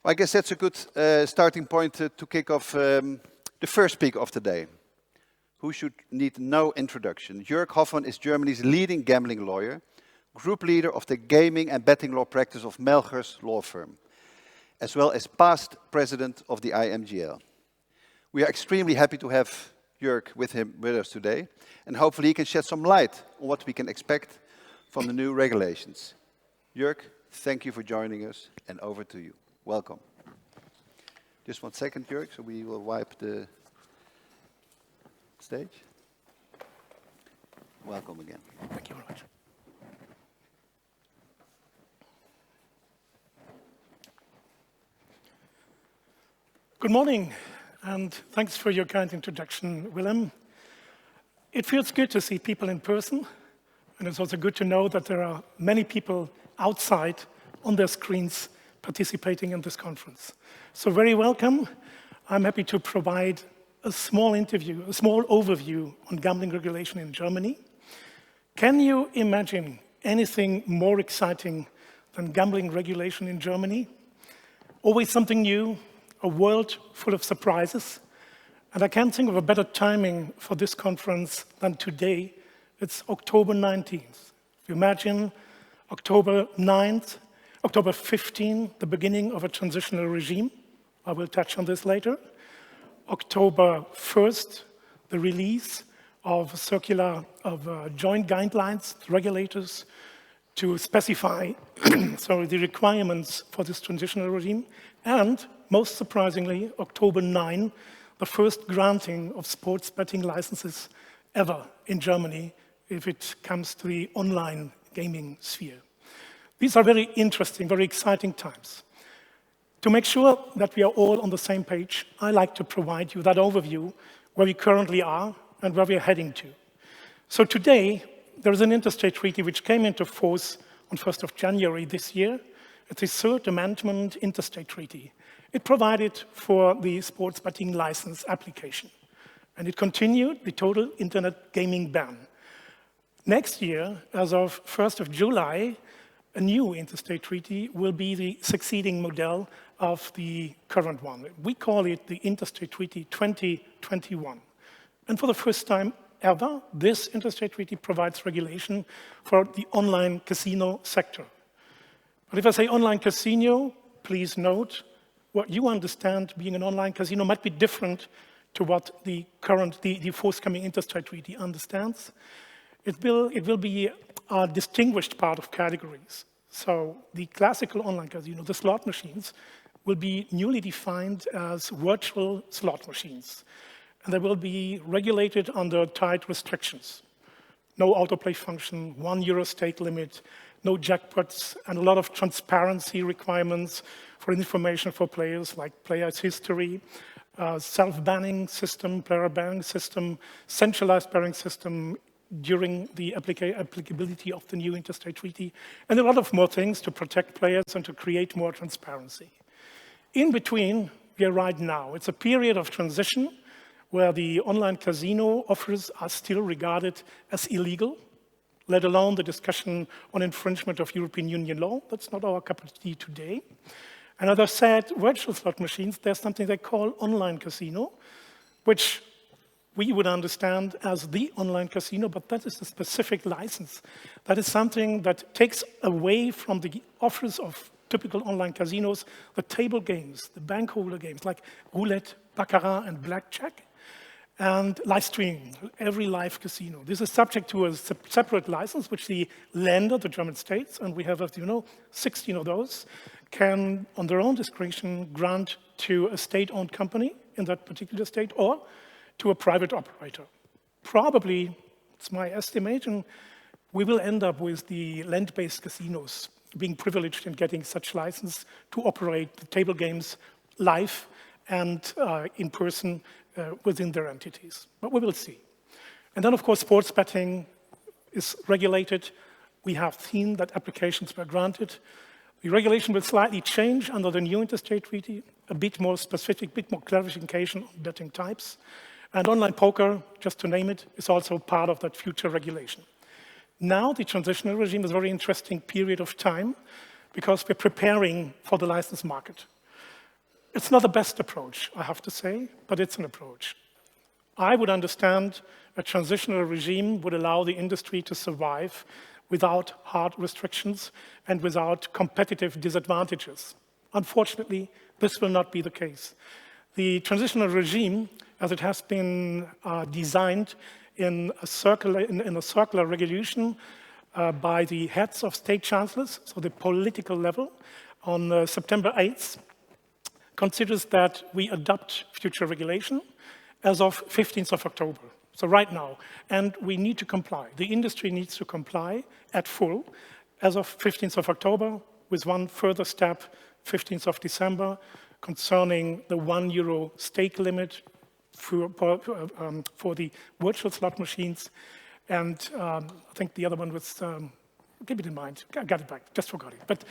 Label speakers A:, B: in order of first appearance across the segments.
A: Well, I guess that's a good starting point to kick off the first speaker of the day, who should need no introduction. Jörg Hofmann is Germany's leading gambling lawyer, group leader of the gaming and betting law practice of Melchers law firm, as well as past president of the IMGL. We are extremely happy to have Jörg with us today, and hopefully he can shed some light on what we can expect from the new regulations. Jörg, thank you for joining us, and over to you. Welcome. Just 1 second, Jörg, so we will wipe the stage. Welcome again.
B: Thank you very much. Good morning, and thanks for your kind introduction, Willem. It feels good to see people in person, and it's also good to know that there are many people outside on their screens participating in this conference. So very welcome. I'm happy to provide a small overview on gambling regulation in Germany. Can you imagine anything more exciting than gambling regulation in Germany? Always something new, a world full of surprises. And I can't think of a better timing for this conference than today. It's October 19th. If you imagine October 9th, October 15th, the beginning of a transitional regime. I will touch on this later. October 1st, the release of a circular of joint guidelines to regulators to specify the requirements for this transitional regime. And most surprisingly, October 9, the first granting of sports betting licenses ever in Germany if it comes to the online gaming sphere. These are very interesting, very exciting times. To make sure that we are all on the same page, I like to provide you that overview where we currently are and where we are heading to. So today, there is an interstate treaty which came into force on 1st of January this year. It's a third amendment interstate treaty. It provided for the sports betting license application, and it continued the total internet gaming ban. Next year, as of 1st of July, a new interstate treaty will be the succeeding model of the current one. We call it the Interstate Treaty 2021. And for the first time ever, this interstate treaty provides regulation for the online casino sector. But if I say online casino, please note what you understand being an online casino might be different to what the forthcoming interstate treaty understands. It will be a distinguished part of categories. So the classical online casino, the slot machines, will be newly defined as virtual slot machines. And they will be regulated under tight restrictions. No autoplay function, €1 stake limit, no jackpots, and a lot of transparency requirements for information for players, like players' history, self-banning system, player banning system, centralized banning system during the applicability of the new interstate treaty, and a lot of more things to protect players and to create more transparency. In between, we are right now. It's a period of transition where the online casino offers are still regarded as illegal, let alone the discussion on infringement of European Union law. That's not our cup of tea today. And as I said, virtual slot machines, there's something they call online casino, which we would understand as the online casino, but that is a specific license. That is something that takes away from the offers of typical online casinos, the table games, the bank holder games, like roulette, baccarat, and blackjack, and live streaming, every live casino. This is subject to a separate license, which the lender, the German states, and we have, as you know, 16 of those, can, on their own discretion, grant to a state-owned company in that particular state, or to a private operator. Probably, it's my estimation, we will end up with the land-based casinos being privileged in getting such license to operate the table games live and in person within their entities. But we will see. And then, of course, sports betting is regulated. We have seen that applications were granted. The regulation will slightly change under the new interstate treaty, a bit more specific, a bit more clarification on betting types. And online poker, just to name it, is also part of that future regulation. Now, the transitional regime is a very interesting period of time because we're preparing for the license market. It's not the best approach, I have to say, but it's an approach. I would understand a transitional regime would allow the industry to survive without hard restrictions and without competitive disadvantages. Unfortunately, this will not be the case. The transitional regime, as it has been designed in a circular regulation by the heads of state chancellors, so the political level, on September 8th, considers that we adopt future regulation as of 15th of October, so right now, and we need to comply. The industry needs to comply at full as of 15th of October with one further step, 15th of December, concerning the €1 stake limit for the virtual slot machines. And I think the other one was, keep it in mind, I got it back, just forgot it. But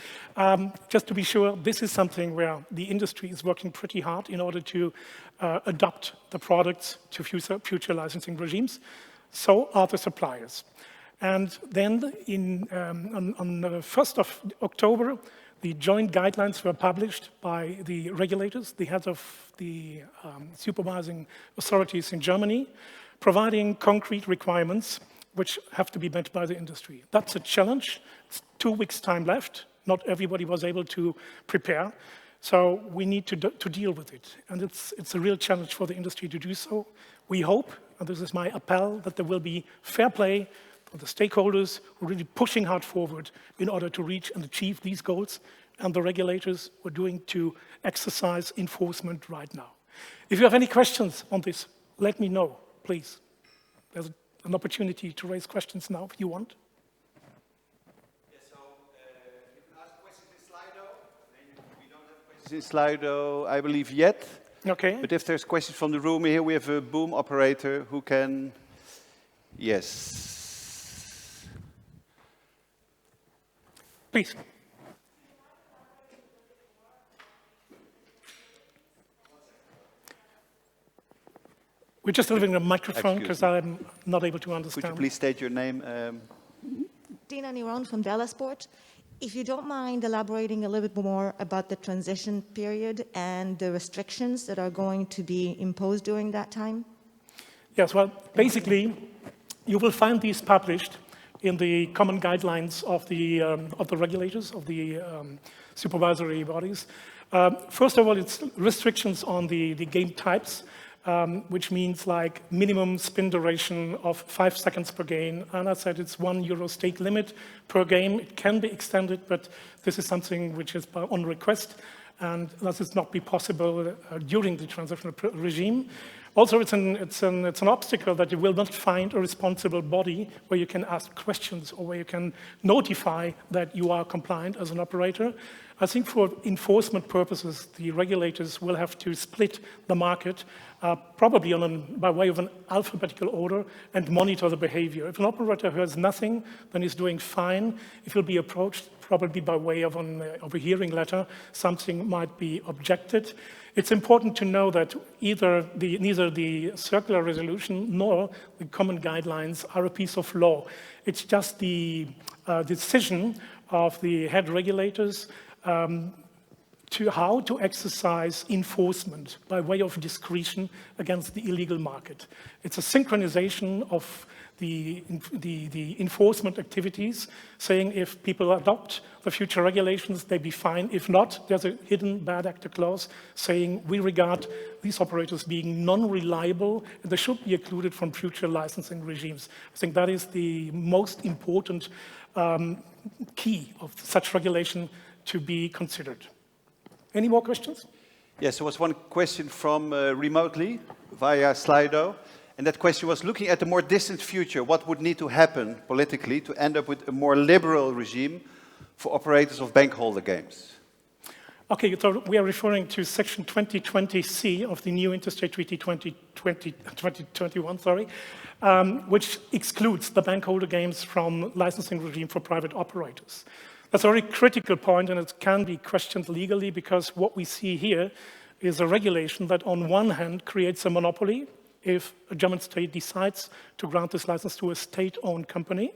B: just to be sure, this is something where the industry is working pretty hard in order to adopt the products to future licensing regimes. So are the suppliers. And then on the 1st of October, the joint guidelines were published by the regulators, the heads of the supervising authorities in Germany, providing concrete requirements which have to be met by the industry. That's a challenge. It's 2 weeks' time left. Not everybody was able to prepare. So we need to deal with it. And it's a real challenge for the industry to do so. We hope, and this is my appel, that there will be fair play for the stakeholders who are really pushing hard forward in order to reach and achieve these goals, and the regulators who are doing to exercise enforcement right now. If you have any questions on this, let me know, please. There's an opportunity to raise questions now if you want.
A: Yes, so you can ask questions in Slido. We don't have questions in Slido, I believe, yet.
B: Okay.
A: But if there's questions from the room here, we have a boom operator who can... Yes.
B: Please. We're just delivering a microphone because I'm not able to understand.
A: Could you please state your name?
C: Dina Niron from Della Sport. If you don't mind elaborating a little bit more about the transition period and the restrictions that are going to be imposed during that time.
B: Yes, well, basically, you will find these published in the common guidelines of the regulators, of the supervisory bodies. First of all, it's restrictions on the game types, which means like minimum spin duration of 5 seconds per game. Anna said it's €1 stake limit per game. It can be extended, but this is something which is on request, and that is not be possible during the transitional regime. Also, it's an obstacle that you will not find a responsible body where you can ask questions or where you can notify that you are compliant as an operator. I think for enforcement purposes, the regulators will have to split the market, probably by way of an alphabetical order, and monitor the behavior. If an operator hears nothing, then he's doing fine. If he'll be approached, probably by way of a hearing letter, something might be objected. It's important to know that neither the circular resolution nor the common guidelines are a piece of law. It's just the decision of the head regulators to how to exercise enforcement by way of discretion against the illegal market. It's a synchronization of the enforcement activities, saying if people adopt the future regulations, they be fine. If not, there's a hidden bad actor clause saying we regard these operators being non-reliable and they should be excluded from future licensing regimes. I think that is the most important key of such regulation to be considered. Any more questions?
A: Yes, there was one question from remotely via Slido. And that question was, looking at the more distant future, what would need to happen politically to end up with a more liberal regime for operators of bank holder games?
B: Okay, so we are referring to Section 2020C of the new Interstate Treaty 2021, which excludes the bank holder games from licensing regime for private operators. That's a very critical point, and it can be questioned legally, because what we see here is a regulation that on one hand creates a monopoly if a German state decides to grant this license to a state-owned company.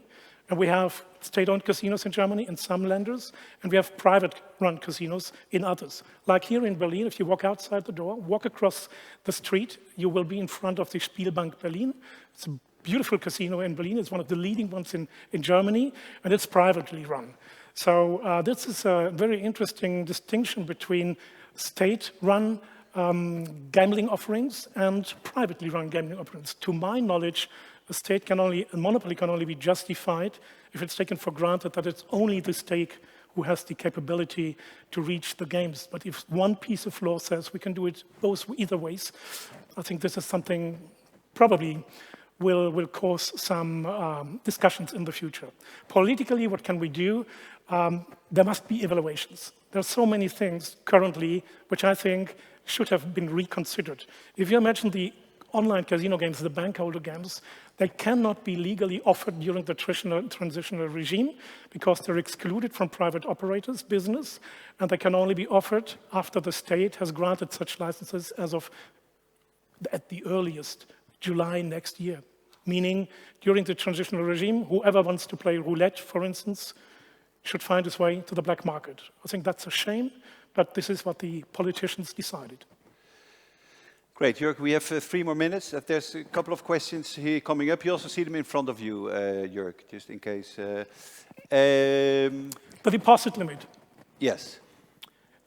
B: And we have state-owned casinos in Germany in some lenders, and we have private-run casinos in others. Like here in Berlin, if you walk outside the door, walk across the street, you will be in front of the Spielbank Berlin. It's a beautiful casino in Berlin. It's one of the leading ones in Germany, and it's privately run. So this is a very interesting distinction between state-run gambling offerings and privately run gambling offerings. To my knowledge, a monopoly can only be justified if it's taken for granted that it's only the state who has the capability to reach the games. But if one piece of law says we can do it both either ways, I think this is something probably will cause some discussions in the future. Politically, what can we do? There must be evaluations. There are so many things currently which I think should have been reconsidered. If you imagine the online casino games, the bank holder games, they cannot be legally offered during the transitional regime because they're excluded from private operators' business, and they can only be offered after the state has granted such licenses as of, at the earliest, July next year. Meaning, during the transitional regime, whoever wants to play roulette, for instance, should find his way to the black market. I think that's a shame, but this is what the politicians decided.
A: Great, Jörg, we have 3 more minutes. There's a couple of questions here coming up. You also see them in front of you, Jörg, just in case.
B: The deposit limit.
A: Yes.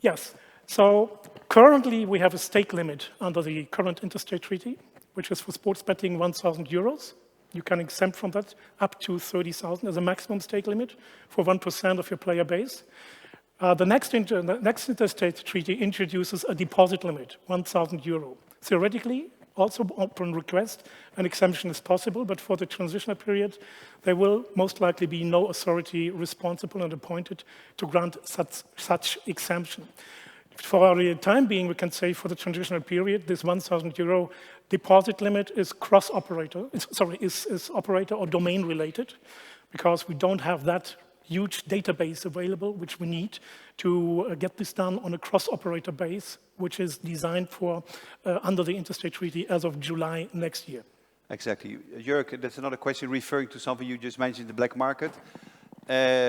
B: Yes. So currently we have a stake limit under the current interstate treaty, which is for sports betting 1,000 euros. You can exempt from that up to 30,000 as a maximum stake limit for 1% of your player base. The next interstate treaty introduces a deposit limit, 1,000 euro. Theoretically, also upon request, an exemption is possible, but for the transitional period, there will most likely be no authority responsible and appointed to grant such exemption. For the time being, we can say for the transitional period, this 1,000 euro deposit limit is is operator or domain related, because we don't have that huge database available, which we need to get this done on a cross-operator base, which is designed for under the interstate treaty as of July next year.
A: Exactly. Jörg, that's another question referring to something you just mentioned, the black market.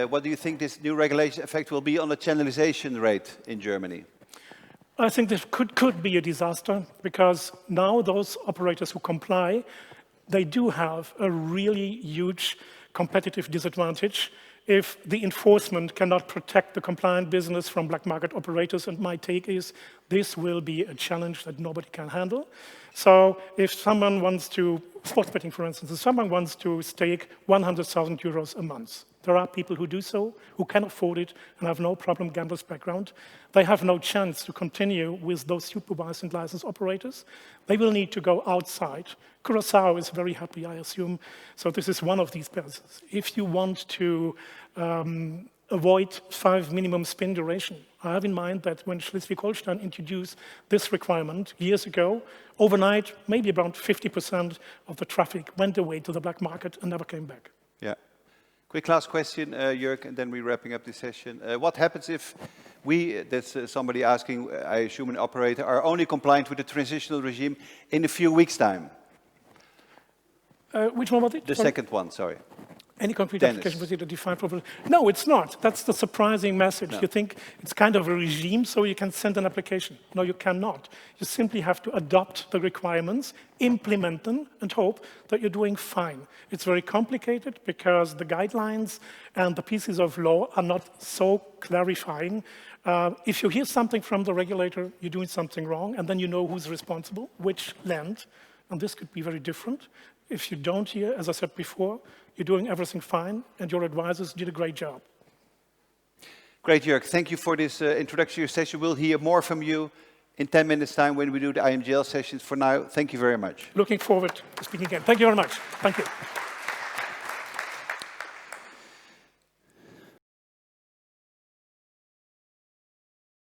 A: What do you think this new regulation effect will be on the channelization rate in Germany?
B: I think this could be a disaster, because now those operators who comply, they do have a really huge competitive disadvantage if the enforcement cannot protect the compliant business from black market operators. And my take is this will be a challenge that nobody can handle. So if someone wants to, sports betting for instance, if someone wants to stake 100,000 euros a month, there are people who do so, who can afford it and have no problem gambler's background. They have no chance to continue with those supervised and licensed operators. They will need to go outside. Curaçao is very happy, I assume. So this is one of these places. If you want to avoid 5 minimum spin duration, I have in mind that when Schleswig-Holstein introduced this requirement years ago, overnight, maybe around 50% of the traffic went away to the black market and never came back.
A: Yeah. Quick last question, Jörg, and then we're wrapping up this session. What happens if we, that's somebody asking, I assume an operator, are only compliant with the transitional regime in a few weeks' time?
B: Which one was it?
A: The second one, sorry.
B: Any concrete application with a defined problem? No, it's not. That's the surprising message. No. You think it's kind of a regime, so you can send an application. No, you cannot. You simply have to adopt the requirements, implement them, and hope that you're doing fine. It's very complicated because the guidelines and the pieces of law are not so clarifying. If you hear something from the regulator, you're doing something wrong, and then you know who's responsible, which land, and this could be very different. If you don't hear, as I said before, you're doing everything fine, and your advisors did a great job.
A: Great, Jörg. Thank you for this introductory session. We'll hear more from you in 10 minutes' time when we do the IMGL sessions. For now, thank you very much.
B: Looking forward to speaking again. Thank you very much. Thank you.